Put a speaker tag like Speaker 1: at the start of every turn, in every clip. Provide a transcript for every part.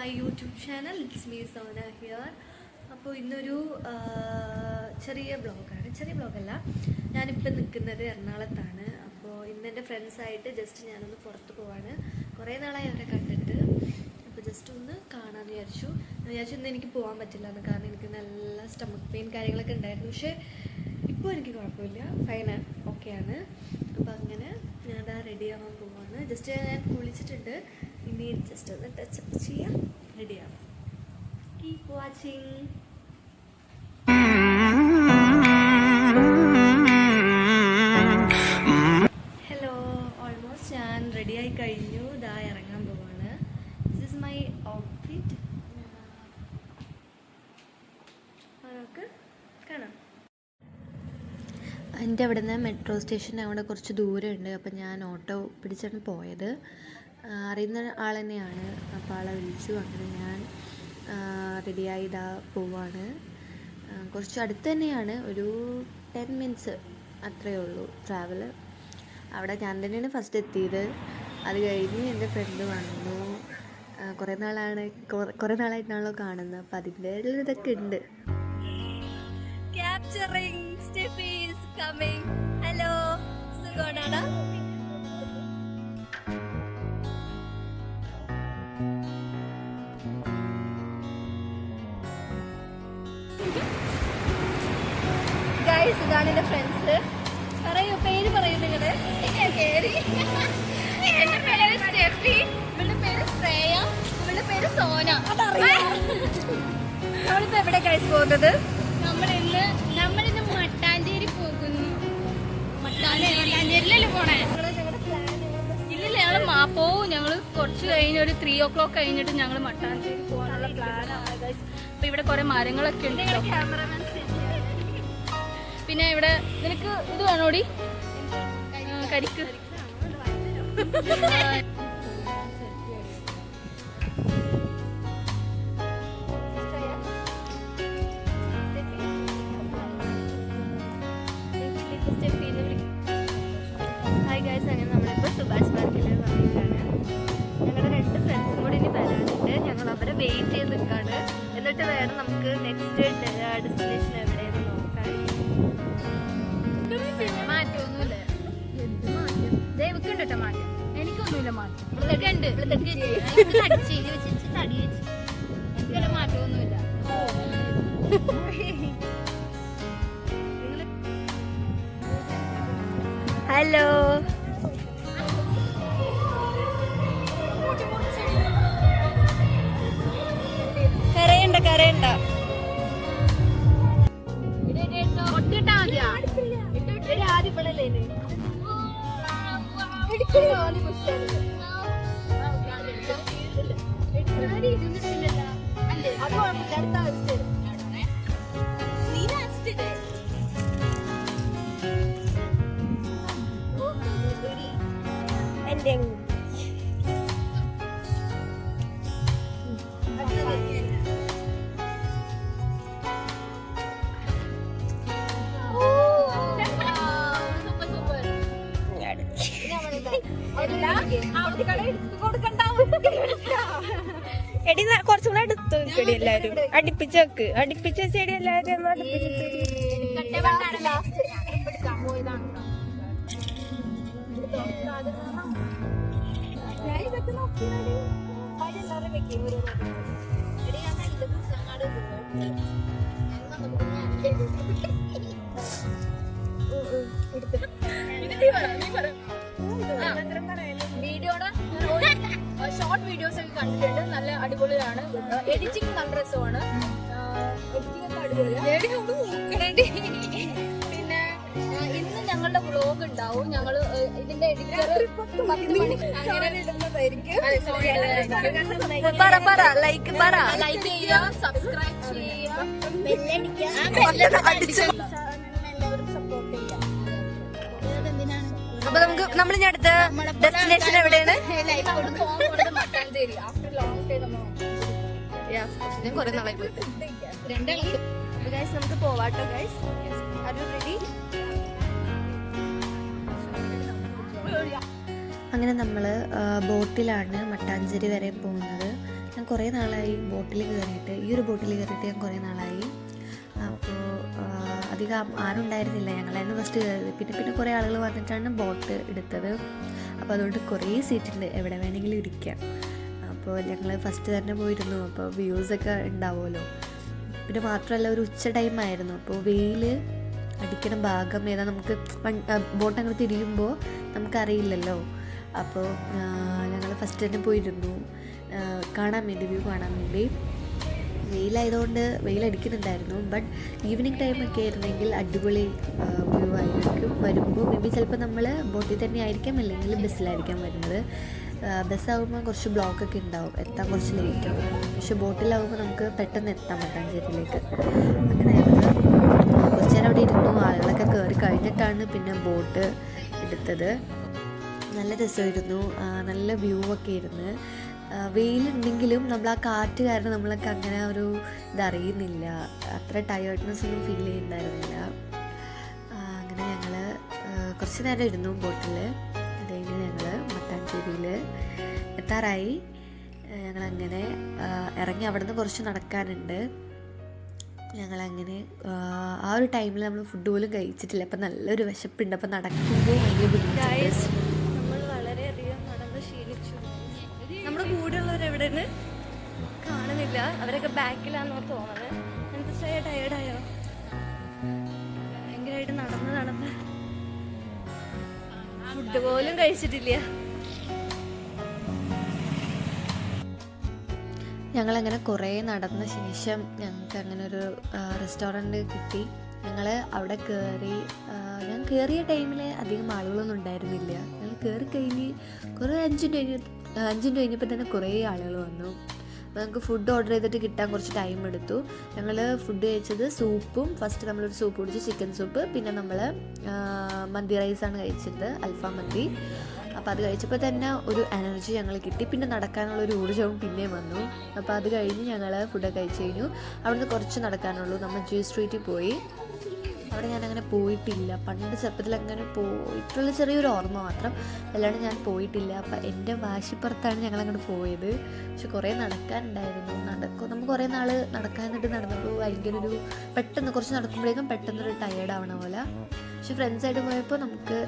Speaker 1: My YouTube channel. It's me Sona here. അപ്പോൾ ഇന്നൊരു ചെറിയ ബ്ലോഗല്ല, ഞാനിപ്പോൾ നിൽക്കുന്നത് എറണാകുളത്താണ്. അപ്പോൾ ഇന്ന് എൻ്റെ ഫ്രണ്ട്സായിട്ട് ജസ്റ്റ് ഞാനൊന്ന് പുറത്ത് പോവാണ്. കുറേ നാളായി അവരെ കണ്ടിട്ട്, അപ്പോൾ ജസ്റ്റ് ഒന്ന് കാണാമെന്ന് വിചാരിച്ചു. ഇന്ന് എനിക്ക് പോകാൻ പറ്റില്ലാന്ന്, കാരണം എനിക്ക് നല്ല സ്റ്റമക്ക് പെയിൻ കാര്യങ്ങളൊക്കെ ഉണ്ടായിരുന്നു. പക്ഷേ ഇപ്പോൾ എനിക്ക് കുഴപ്പമില്ല, ഫൈനാണ്, ഓക്കെയാണ്. അപ്പോൾ അങ്ങനെ ഞാനതാ റെഡി ആവാൻ പോവാണ്. ജസ്റ്റ് ഞാൻ കുളിച്ചിട്ടുണ്ട്, ഇനി ജസ്റ്റ് ഒന്ന് ടച്ചപ്പ് ചെയ്യാം, റെഡിയാവും. Keep watching. ഹലോ, ഓൾമോസ്റ്റ് ഞാൻ റെഡിയായി കഴിഞ്ഞു, ഇതാ ഇറങ്ങാൻ പോവാണ്. This is my outfit. നമുക്ക് കാണാം. എൻ്റെ അവിടെ നിന്ന് മെട്രോ സ്റ്റേഷൻ അവിടെ കുറച്ച് ദൂരമുണ്ട്. അപ്പം ഞാൻ ഓട്ടോ പിടിച്ചാണ് പോയത്. അറിയുന്ന ആൾ തന്നെയാണ്, അപ്പോൾ ആളെ വിളിച്ചു. അങ്ങനെ ഞാൻ റെഡിയായി ഇതാ പോവാണ്. കുറച്ച് അടുത്ത് തന്നെയാണ്, ഒരു 10 മിനിറ്റ്സ് അത്രയേ ഉള്ളൂ ട്രാവൽ. അവിടെ ഞാൻ തന്നെയാണ് ഫസ്റ്റ് എത്തിയത്. അത് കഴിഞ്ഞ് എൻ്റെ ഫ്രണ്ട് വന്നു. കുറേ നാളായിട്ടാണല്ലോ കാണുന്നത്, അപ്പം അതിൻ്റെ ഇതൊക്കെ ഉണ്ട്. Capturing Steffi is coming. Hello, സുഖമാണോ? ഗൈസ്, ഇതാണ് എൻ്റെ ഫ്രണ്ട്സ്. പറയൂ, പേര് പറയൂ നിങ്ങളുടെ.
Speaker 2: എന്റെ പേര് സ്റ്റെഫി, ഇവളുടെ പേര് ശ്രേയ, ഇവളുടെ പേര് സോന.
Speaker 1: നമ്മളിപ്പോ എവിടെ ഗൈസ് പോകുന്നത്?
Speaker 2: നമ്മളിന്ന് മട്ടാഞ്ചേരി പോകുന്നു. മട്ടാഞ്ചേരിയിലല്ലേ പോണേ? ഇല്ലില്ല, ഞങ്ങള് കുറച്ച് കഴിഞ്ഞ് ഒരു 3 o'clock കഴിഞ്ഞിട്ട് ഞങ്ങൾ മട്ടാഞ്ചേരി പോകാനുള്ള പ്ലാനാണ് ഗൈസ്. അപ്പൊ ഇവിടെ കുറെ മരങ്ങളൊക്കെ ഉണ്ടല്ലോ. പിന്നെ ഇവിടെ നിനക്ക് ഇത് വേണോടി, കരിക്ക്. ഹായ് ഗൈസ്, അങ്ങനെ നമ്മളിപ്പോൾ സുഭാഷ് പാർക്കിൽ വന്നിട്ടാണ്. ഞങ്ങളുടെ 2 ഫ്രണ്ട്സും കൂടി ഇനി വരാനുണ്ട്. ഞങ്ങൾ അവരെ വെയിറ്റ് ചെയ്ത് നിൽക്കുകയാണ്. എന്നിട്ട് വേണം നമുക്ക് നെക്സ്റ്റ് ഡെസ്റ്റിനേഷൻ എവിടെയെന്ന് നോക്കാൻ. മാറ്റമൊന്നുമില്ല, ദൈവക്കുണ്ട് കേട്ടോ മാറ്റം. എനിക്കൊന്നുമില്ല മാറ്റം. എനിക്കല്ല മാറ്റമൊന്നുമില്ല.
Speaker 1: ഹലോ, കരയണ്ട എന്റെ എടി കുറച്ചുകൂടെ അടുത്ത് വെക്കടി, എല്ലാരും അടുപ്പിച്ച് വെക്ക്. അടുപ്പിച്ച് വെച്ചടി, എല്ലാരും
Speaker 2: വീഡിയോടെ ഷോർട്ട് വീഡിയോസ് ഒക്കെ കണ്ടിട്ടുണ്ട്, നല്ല അടിപൊളിയാണ്. എഡിറ്റിംഗ് നല്ല രസമാണ്. എഡിറ്റിംഗ് ഒക്കെ അടിപൊളിയാണ്. പിന്നെ ഇന്ന് ഞങ്ങളുടെ വ്ലോഗ് ഉണ്ടാവും. ഞങ്ങള് ഇതിന്റെ എഡിറ്റർ 10 മണി ലൈക്ക് ചെയ്യുക, സബ്സ്ക്രൈബ് ചെയ്യുക, എല്ലാവരും സപ്പോർട്ട് ചെയ്യുക.
Speaker 1: അപ്പൊ നമ്മൾ ഇനി അടുത്ത ഡെസ്റ്റിനേഷൻ എവിടെയാണ്?
Speaker 2: മട്ടാഞ്ചേരി. ആഫ്റ്റർ ലോങ് ഡേ
Speaker 1: ഞാൻ കുറെ നാളായി പോയിട്ട്. നമുക്ക് പോവാട്ടോ ഗൈസ്. Are you ready? അങ്ങനെ നമ്മൾ ബോട്ടിലാണ് മട്ടാഞ്ചേരി വരെ പോകുന്നത്. ഞാൻ കുറേ നാളായി ബോട്ടിൽ കയറിയിട്ട്, ഈ ഒരു ബോട്ടിൽ കയറിയിട്ട് ഞാൻ കുറേ നാളായി. അപ്പോൾ അധികം ആരും ഉണ്ടായിരുന്നില്ല, ഞങ്ങളായിരുന്നു ഫസ്റ്റ് കയറിയത്. പിന്നെ കുറേ ആളുകൾ വന്നിട്ടാണ് ബോട്ട് എടുത്തത്. അപ്പോൾ അതുകൊണ്ട് കുറേ സീറ്റുണ്ട്, എവിടെ വേണമെങ്കിലും ഇരിക്കാം. അപ്പോൾ ഞങ്ങൾ ഫസ്റ്റ് തന്നെ പോയിരുന്നു. അപ്പോൾ വ്യൂസൊക്കെ ഉണ്ടാവുമല്ലോ. പിന്നെ മാത്രമല്ല ഒരു ഉച്ച ടൈമായിരുന്നു. അപ്പോൾ വെയിൽ അടിക്കണ ഭാഗം ഏതാ നമുക്ക് ബോട്ട് അങ്ങനെ തിരിയുമ്പോൾ നമുക്കറിയില്ലല്ലോ. അപ്പോൾ ഞങ്ങൾ ഫസ്റ്റ് തന്നെ പോയിരുന്നു കാണാൻ വേണ്ടി, വ്യൂ കാണാൻ വേണ്ടി. വെയിലായതുകൊണ്ട് വെയിലടിക്കുന്നുണ്ടായിരുന്നു. ബട്ട് ഈവനിങ് ടൈമൊക്കെ ആയിരുന്നെങ്കിൽ അടിപൊളി വ്യൂ ആയിരിക്കും. വരുമ്പോൾ മേ ബി ചിലപ്പോൾ നമ്മൾ ബോട്ടിൽ തന്നെ ആയിരിക്കാം, അല്ലെങ്കിൽ ബസ്സിലായിരിക്കാം വരുന്നത്. ബസ്സാകുമ്പോൾ കുറച്ച് ബ്ലോക്കൊക്കെ ഉണ്ടാവും, എത്താൻ കുറച്ച് ലേറ്റ് ആവും. പക്ഷെ ബോട്ടിലാകുമ്പോൾ നമുക്ക് പെട്ടെന്ന് എത്താൻ മട്ടാഞ്ചേരിയിലേക്ക്. അങ്ങനെ ഞങ്ങൾ കുറച്ച് നേരം അവിടെ ഇരുന്നു. ആളുകളൊക്കെ കയറി കഴിഞ്ഞിട്ടാണ് പിന്നെ ബോട്ട് എടുത്തത്. നല്ല രസമായിരുന്നു, നല്ല വ്യൂ ഒക്കെ ഇരുന്ന്. വെയിലുണ്ടെങ്കിലും നമ്മൾ ആ കാറ്റ് കാരണം നമ്മളൊക്കെ അങ്ങനെ ഒരു ഇതറിയുന്നില്ല, അത്ര ടയേർഡ്നെസ് ഒന്നും ഫീൽ ചെയ്യുന്നുണ്ടായിരുന്നില്ല. അങ്ങനെ ഞങ്ങൾ കുറച്ച് നേരം ഇരുന്നു ബോട്ടിൽ. അത് കഴിഞ്ഞ് ഞങ്ങൾ മട്ടാഞ്ചേരിയിൽ എത്താറായി. ഞങ്ങളങ്ങനെ ഇറങ്ങി. അവിടെ നിന്ന് കുറച്ച് നടക്കാനുണ്ട്. ഞങ്ങളങ്ങനെ ആ ഒരു ടൈമിൽ നമ്മൾ ഫുഡ് പോലും കഴിച്ചിട്ടില്ല. അപ്പം നല്ലൊരു വിശപ്പുണ്ട്. അപ്പം നടക്കുമ്പോൾ ഭയങ്കര ബുദ്ധിമുട്ട്. നമ്മൾ വളരെയധികം നടന്ന് ക്ഷീണിച്ചു. നമ്മുടെ കൂടെയുള്ളവരെവിടെയാണ് കാണുന്നില്ല, അവരൊക്കെ ബാക്കിലാണെന്ന് തോന്നുന്നത്. എന്താ ചെയ്യാ, ടയേർഡായോ? ഭയങ്കരമായിട്ട് നടന്ന് ഫുഡ് പോലും കഴിച്ചിട്ടില്ല. ഞങ്ങളങ്ങനെ കുറേ നടന്ന ശേഷം ഞങ്ങൾക്ക് അങ്ങനെ ഒരു റെസ്റ്റോറൻറ്റ് കിട്ടി. ഞങ്ങൾ അവിടെ കയറി. ഞാൻ കയറിയ ടൈമിൽ അധികം ആളുകളൊന്നും ഉണ്ടായിരുന്നില്ല. ഞങ്ങൾ കയറി കഴിഞ്ഞ് കുറേ 5 മിനിറ്റ് കഴിഞ്ഞപ്പോൾ തന്നെ കുറേ ആളുകൾ വന്നു. അപ്പോൾ ഞങ്ങൾക്ക് ഫുഡ് ഓർഡർ ചെയ്തിട്ട് കിട്ടാൻ കുറച്ച് ടൈം എടുത്തു. ഞങ്ങൾ ഫുഡ് കഴിച്ചത് സൂപ്പും, ഫസ്റ്റ് നമ്മളൊരു സൂപ്പ് കുടിച്ച്, ചിക്കൻ സൂപ്പ്. പിന്നെ നമ്മൾ മന്തി റൈസാണ് കഴിച്ചത്, അൽഫാം മന്തി. അപ്പോൾ അത് കഴിച്ചപ്പോൾ തന്നെ ഒരു എനർജി ഞങ്ങൾ കിട്ടി. പിന്നെ നടക്കാനുള്ളൊരു ഊർജ്ജവും പിന്നെയും വന്നു. അപ്പോൾ അത് കഴിഞ്ഞ് ഞങ്ങൾ ഫുഡൊക്കെ കഴിച്ച് കഴിഞ്ഞു. അവിടുന്ന് കുറച്ച് നടക്കാനുള്ളൂ. നമ്മൾ ജൂ സ്ട്രീറ്റിൽ പോയി. അവിടെ ഞാനങ്ങനെ പോയിട്ടില്ല. പണ്ട് ചെറുപ്പത്തിൽ അങ്ങനെ പോയിട്ടുള്ള ചെറിയൊരു ഓർമ്മ മാത്രം, അല്ലാണ്ട് ഞാൻ പോയിട്ടില്ല. അപ്പം എൻ്റെ വാശിപ്പുറത്താണ് ഞങ്ങളങ്ങോട്ട് പോയത്. പക്ഷെ കുറേ നടക്കാനുണ്ടായിരുന്നു. നമ്മൾ കുറേ നാൾ നടക്കാനായിട്ട് നടന്നപ്പോൾ ഭയങ്കര ഒരു പെട്ടെന്ന് കുറച്ച് നടക്കുമ്പോഴേക്കും പെട്ടെന്നൊരു ടയേർഡ് ആവണ പോലെ. പക്ഷെ ഫ്രണ്ട്സായിട്ട് പോയപ്പോൾ നമുക്ക്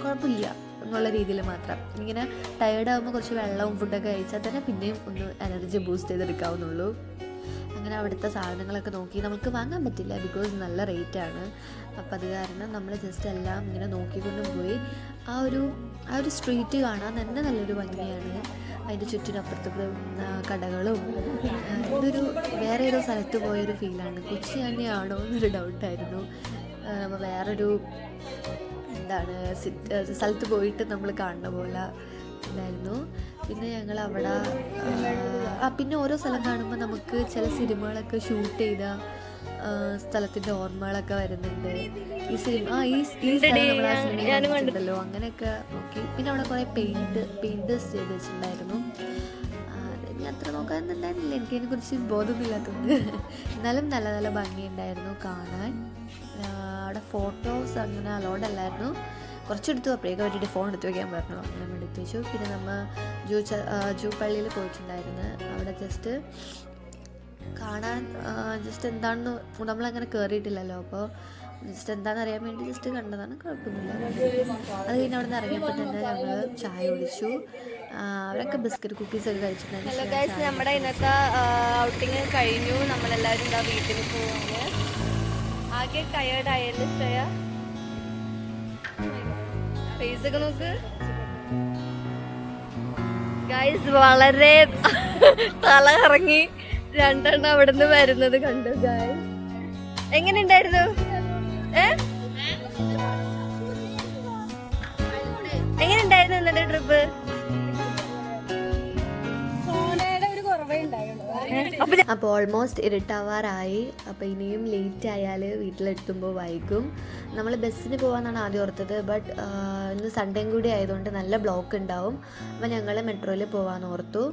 Speaker 1: കുഴപ്പമില്ല എന്നുള്ള രീതിയിൽ മാത്രം. ഇങ്ങനെ ടയേർഡാകുമ്പോൾ കുറച്ച് വെള്ളവും ഫുഡൊക്കെ കഴിച്ചാൽ തന്നെ പിന്നെയും ഒന്ന് എനർജി ബൂസ്റ്റ് ചെയ്തെടുക്കാവുന്നുള്ളൂ. അങ്ങനെ അവിടുത്തെ സാധനങ്ങളൊക്കെ നോക്കി. നമുക്ക് വാങ്ങാൻ പറ്റില്ല, ബിക്കോസ് നല്ല റേറ്റാണ്. അപ്പോൾ അത് കാരണം നമ്മൾ ജസ്റ്റ് എല്ലാം ഇങ്ങനെ നോക്കിക്കൊണ്ടും പോയി. ആ ഒരു സ്ട്രീറ്റ് കാണാൻ തന്നെ നല്ലൊരു ഭംഗിയാണ്. അതിൻ്റെ ചുറ്റിനപ്പുറത്ത് കടകളും. ഇതൊരു വേറെ ഏതോ സ്ഥലത്ത് പോയൊരു ഫീലാണ്. കൊച്ചി തന്നെയാണോ എന്നൊരു ഡൗട്ടായിരുന്നു. നമ്മൾ വേറൊരു സ്ഥലത്ത് പോയിട്ട് നമ്മൾ കാണുന്ന പോലെ ഉണ്ടായിരുന്നു. പിന്നെ ഞങ്ങൾ അവിടെ പിന്നെ ഓരോ സ്ഥലം കാണുമ്പോൾ നമുക്ക് ചില സിനിമകളൊക്കെ ഷൂട്ട് ചെയ്ത സ്ഥലത്തിൻ്റെ ഓർമ്മകളൊക്കെ വരുന്നുണ്ട്. ഈ സ്ഥലം കണ്ടല്ലോ, അങ്ങനെയൊക്കെ നോക്കി. പിന്നെ അവിടെ കുറേ പെയിൻറ്റേഴ്സ് ചെയ്ത് വെച്ചിട്ടുണ്ടായിരുന്നു. ഞാൻ അത്ര നോക്കാനൊന്നുണ്ടായിരുന്നില്ല, എനിക്കതിനെക്കുറിച്ച് ബോധമില്ലാത്തതുകൊണ്ട്. എന്നാലും നല്ല നല്ല ഭംഗിയുണ്ടായിരുന്നു കാണാൻ. അവിടെ ഫോട്ടോസ് അങ്ങനെ അലൗഡ് അല്ലായിരുന്നു. കുറച്ചെടുത്തു. അപ്പോഴേക്കും അവരുടെ ഫോൺ എടുത്ത് വയ്ക്കാൻ പറഞ്ഞു. അങ്ങനെ എടുത്ത് വെച്ചു. പിന്നെ നമ്മൾ ജൂ പള്ളിയിൽ പോയിട്ടുണ്ടായിരുന്നു. അവിടെ ജസ്റ്റ് കാണാൻ, ജസ്റ്റ് എന്താണെന്ന് നമ്മളങ്ങനെ കയറിയിട്ടില്ലല്ലോ. അപ്പോൾ ജസ്റ്റ് എന്താണെന്ന് അറിയാൻ വേണ്ടി ജസ്റ്റ് കണ്ടതാണ്, കുഴപ്പമൊന്നുമില്ല. അത് കഴിഞ്ഞ് അവിടെ നിന്ന് ഇറങ്ങിയപ്പോൾ തന്നെ ഞങ്ങൾ ചായ കുടിച്ചു. അവരൊക്കെ ബിസ്ക്കറ്റ് കുക്കീസൊക്കെ കഴിച്ചിട്ടുണ്ടായിരുന്നു. ഹലോ ഗൈസ്, നമ്മുടെ ഇന്നത്തെ ഔട്ടിങ് കഴിഞ്ഞു. നമ്മളെല്ലാവരും എന്താ വീട്ടിൽ പോകുന്നത്. ആകെ ടയേർഡായല്ലോ ശ്രേയ, ഫേസൊക്കെ നോക്ക് ഗൈസ്. വളരെ തല കറങ്ങി 2 എണ്ണം അവിടെ നിന്ന് വരുന്നത് കണ്ടു ഗൈസ്. എങ്ങനെ ഉണ്ടായിരുന്നു? എങ്ങനെ ഉണ്ടായിരുന്നു ഇന്നത്തെ ട്രിപ്പ്? അപ്പോൾ ഓൾമോസ്റ്റ് ഇരുട്ടാവാറായി. അപ്പോൾ ഇനിയും ലേറ്റ് ആയാൽ വീട്ടിലെത്തുമ്പോൾ വൈകും. നമ്മൾ ബസ്സിന് പോകാമെന്നാണ് ആദ്യം ഓർത്തത്. ബട്ട് ഇന്ന് സൺഡേയും കൂടി ആയതുകൊണ്ട് നല്ല ബ്ലോക്ക് ഉണ്ടാവും. അപ്പോൾ ഞങ്ങൾ മെട്രോയിൽ പോകാമെന്ന് ഓർത്തു.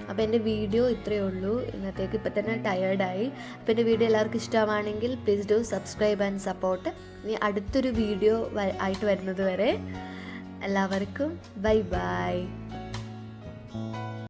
Speaker 1: അപ്പോൾ എൻ്റെ വീഡിയോ ഇത്രയേ ഉള്ളൂ ഇന്നത്തേക്ക്. ഇപ്പം തന്നെ ടയേർഡായി. അപ്പോൾ എൻ്റെ വീഡിയോ എല്ലാവർക്കും ഇഷ്ടമാണെങ്കിൽ please do subscribe and support. ഇനി അടുത്തൊരു വീഡിയോ ആയിട്ട് വരുന്നത് വരെ എല്ലാവർക്കും ബൈ ബൈ.